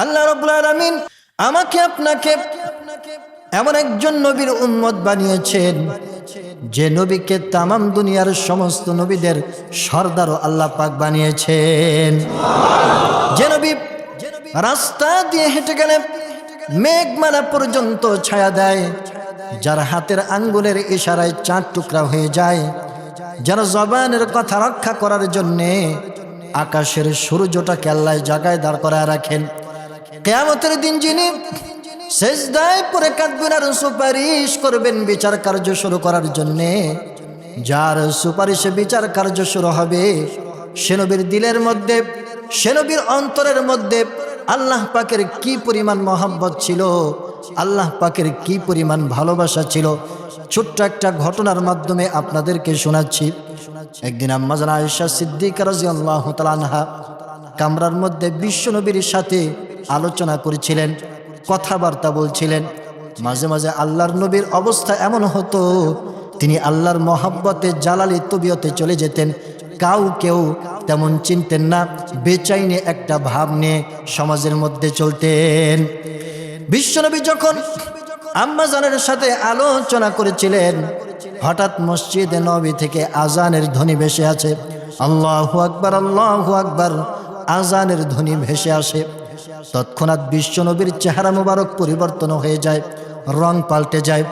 আল্লাহ রাব্বুল আলামিন আমাকে আপনাকে এমন একজন নবীর উম্মত বানিয়েছেন যে নবীকে তামাম দুনিয়ার সমস্ত নবীদের সর্দার আল্লাহ পাক বানিয়েছেন। যে নবী রাস্তা দিয়ে হেঁটে গেলে মেঘমালা পর্যন্ত ছায়া দেয়, যার হাতের আঙ্গুলের ইশারায় চাঁদ টুকরা হয়ে যায়, যার জবানের কথা রক্ষা করার জন্যে আকাশের সূর্যটাকে আল্লাহ জায়গায় দাঁড় করায় রাখেন। কিয়ামতের দিন যিনি সেজদায় পড়ে কাঁদবেন আর সুপারিশ করবেন বিচার কার্য শুরু করার জন্যে, যার সুপারিশে বিচার কার্য শুরু হবে, সে নবীর দিলের মধ্যে, সে নবীর অন্তরের মধ্যে আল্লাহ পাকের কি পরিমাণ মহব্বত ছিল, আল্লাহ পাকের কি পরিমাণ ভালোবাসা ছিল। ছোট্ট একটা ঘটনার মাধ্যমে আপনাদেরকে শোনাচ্ছি। একদিন আম্মা জান আয়েশা সিদ্দিকা রাদিয়াল্লাহু তাআলা আনহা কামরার মধ্যে বিশ্ব নবীর সাথে আলোচনা করেছিলেন, কথাবার্তা বলছিলেন। মাঝে মাঝে আল্লাহর নবীর অবস্থা এমন হতো, তিনি আল্লাহর মহব্বতে জালালি তবিয়তে চলে যেতেন, কেউ তেমন চিনতেন না, বেচাইনে একটা ভাব নিয়ে সমাজের মধ্যে চলতেন। বিশ্বনবী যখন আম্মা জানের সাথে আলোচনা করেছিলেন, হঠাৎ মসজিদে নবী থেকে আজানের ধ্বনি ভেসে আছে, আল্লাহু আকবার আল্লাহু আকবার, আজানের ধ্বনি ভেসে আসে। তৎক্ষণাৎ বিশ্বনবীর চেহারা মুবারক পরিবর্তন হয়ে যায়, রং পাল্টে যায়,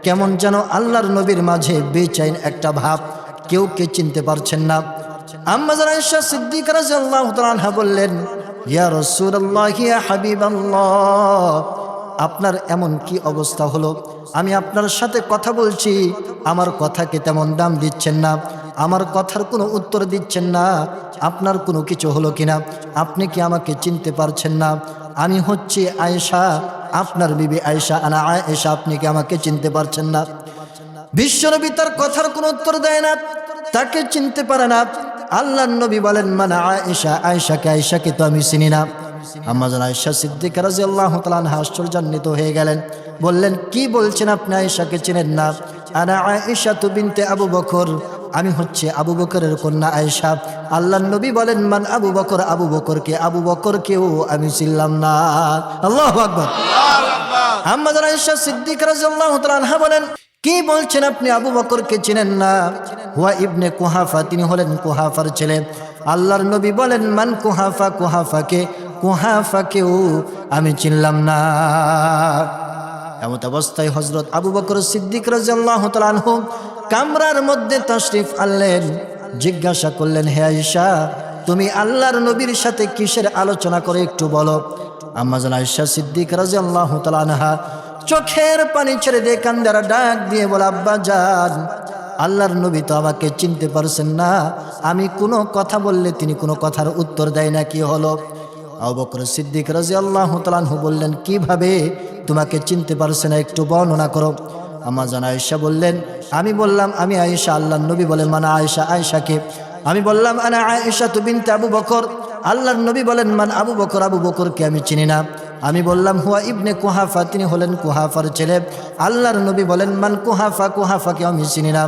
কেমন যেন আল্লাহর নবীর মাঝে বেচাইন একটা ভাব, কেউ চিনতে পারছেন না। আম্মা জান আয়েশা সিদ্দিকা রাদিয়াল্লাহু তাআলা আনহা বললেন, ইয়া রাসূলুল্লাহ ইয়া হাবিবাল্লাহ, আপনার এমন কি অবস্থা হলো? আমি আপনার সাথে কথা বলছি, আমার কথাকে তেমন দাম দিচ্ছেন না, আমার কথার কোনো উত্তর দিচ্ছেন না, আপনার কোনো কিছু হলো কিনা? আপনি কি আমাকে চিনতে পারছেন না? আমি হচ্ছি আয়েশা, আপনার বিবি আয়েশা, আনা আয়েশা, আপনি কি আমাকে চিনতে পারছেন না? বিশ্বনবী তার কথার কোনো উত্তর দেয় না, তাকে চিনতে পারে না। আল্লাহর নবী বলেন, মানা আয়েশা, আয়েশাকে, আয়েশাকে তো আমি চিনি না। আম্মা জান আয়েশা সিদ্দিকা রাদিয়াল্লাহু তাআলা আনহা আশ্চর্যান্বিত হয়ে গেলেন, বললেন, কি বলছেন আপনি আয়েশাকে চিনেন না? আনা আয়েশা তু বিনতে আবু বকর, আমি হচ্ছে আবু বকরের কন্যা আয়েশা। আল্লাহর নবী বলেন, মান আবু বকর, আবু বকরকে, আবু বকরকেও আমি চিনলাম না। আল্লাহু আকবার। আম্মা জান আয়েশা সিদ্দিকা রাদিয়াল্লাহু তাআলা আনহা বলেন, কি বলছেন আপনি আবু বকরকে চিনেন না? হুয়া ইবনে কুহাফা, তিনি হলেন কুহাফার ছেলে। আল্লাহর নবী বলেন, মান কুহাফা, কুহাফাকেও আমি চিনলাম না। এমত অবস্থায় হযরত আবু বকর সিদ্দিক রাদিয়াল্লাহু তাআলা আনহু কামরার মধ্যে তাশরিফ আনলেন। জিজ্ঞাসা করলেন, হে আয়েশা, তুমি আল্লাহর নবীর সাথে কিসের আলোচনা করে একটু বলো। আম্মা জান আয়েশা সিদ্দিক রাদিয়াল্লাহু তাআলা আনহা চোখের পানি ছেড়ে দিয়ে কান্দারা ডাক দিয়ে বলে, আব্বা জান, আল্লাহর নবী তো আমাকে চিনতে পারছেন না, আমি কোনো কথা বললে তিনি কোনো কথার উত্তর দেয় না, কি হলো? আবু বকর সিদ্দিক রাদিয়াল্লাহু তাআলা আনহু বললেন, কিভাবে তোমাকে চিনতে পারছে না, একটু বর্ণনা করো। আম্মা জান আয়েশা বললেন, আমি বললাম আমি আয়েশা। আল্লাহর নবী বলেন, মানা আয়েশা, আয়েশাকে। আমি বললাম, আনা আয়েশা তু বিনতে আবু বকর। আল্লাহর নবী বলেন, মান আবু বকর, আবু বকরকে আমি চিনি না। আমি বললাম, হুয়া ইবনে কুহাফা, তিনি হলেন কুহাফার ছেলে। আল্লাহর নবী বলেন, মান কুহাফা, কুহাফাকে আমি চিনি না।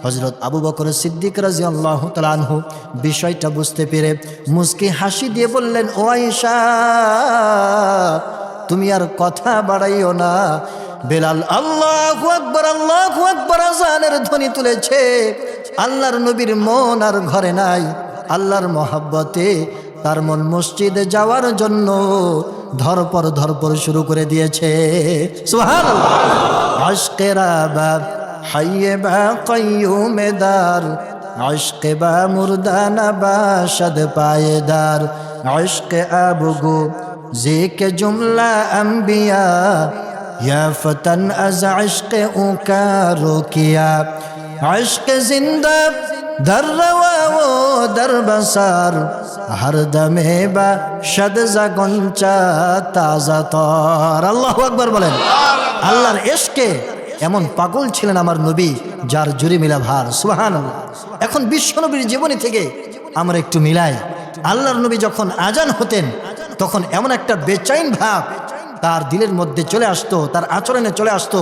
হযরত আবু বকর সিদ্দিক রাদিয়াল্লাহু তাআলা আনহু বিষয়টা বুঝতে পেরে মুস্কি হাসি দিয়ে বললেন, ও আয়েশা, তুমি আর কথা বাড়াইও না। বেলাল আল্লাহু আকবার, আল্লাহু আকবার আযানের ধ্বনি তুলেছে। আল্লাহর নবীর মন আর ঘরে নাই, আল্লাহর মহব্বতে তার মন মসজিদে যাওয়ার জন্য ধরপর শুরু করে দিয়েছে। সুবহানাল্লাহ। আশকে রাবা হাইয়ে বা কাইয়ুমে দার, আশকে বা মুর্দানা বাশদ পায়েদার, আশকে আবগু জিকে জুমলা আম্বিয়া, ইয়া ফতন আজ আশকে উকারো কিয়া, আশকে জিন্দা در روا و در بسار هر دمে বা সদজা গঞ্চা তাজা তর। আল্লাহু আকবার বলেন। আল্লাহর ইশকে এমন পাগল ছিলেন আমার নবী, যার জুরি মিলা ভার। সুবহানাল্লাহ। এখন বিশ্ব নবীর জীবনী থেকে আমরা একটু মিলাই। আল্লাহর নবী যখন আজান হতেন, তখন এমন একটা বেচাইন ভাব তার দিলের মধ্যে চলে আসতো, তার আচরণে চলে আসতো,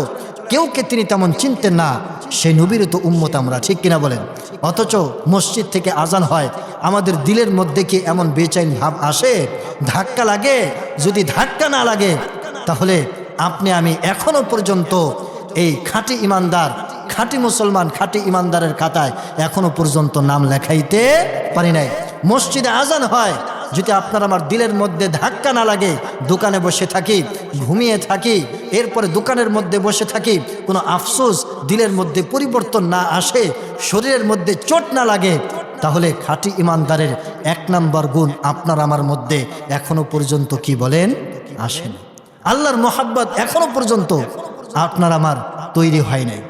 কেউকে তিনি তেমন চিনতেন না। সেই নবীর তো উম্মত আমরা, ঠিক কিনা বলেন? অথচ মসজিদ থেকে আজান হয়, আমাদের দিলের মধ্যে কি এমন বেচাইন ভাব আসে? ধাক্কা লাগে, যদি ধাক্কা না লাগে তাহলে আপনি আমি এখনো পর্যন্ত এই খাঁটি ইমানদার, খাঁটি মুসলমান, খাঁটি ইমানদারের খাতায় এখনো পর্যন্ত নাম লেখাইতে পারি নাই। মসজিদে আজান হয়, যদি আপনার আমার দিলের মধ্যে ধাক্কা না লাগে, দোকানে বসে থাকি, ঘুমিয়ে থাকি, এরপরে দোকানের মধ্যে বসে থাকি, কোনো আফসোস দিলের মধ্যে পরিবর্তন না আসে, শরীরের মধ্যে চোট না লাগে, তাহলে খাঁটি ইমানদারের 1 নম্বর গুণ আপনার আমার মধ্যে এখনো পর্যন্ত কি বলেন আসেন। আল্লাহর মোহাব্বত এখনো পর্যন্ত আপনার আমার তৈরি হয় নাই।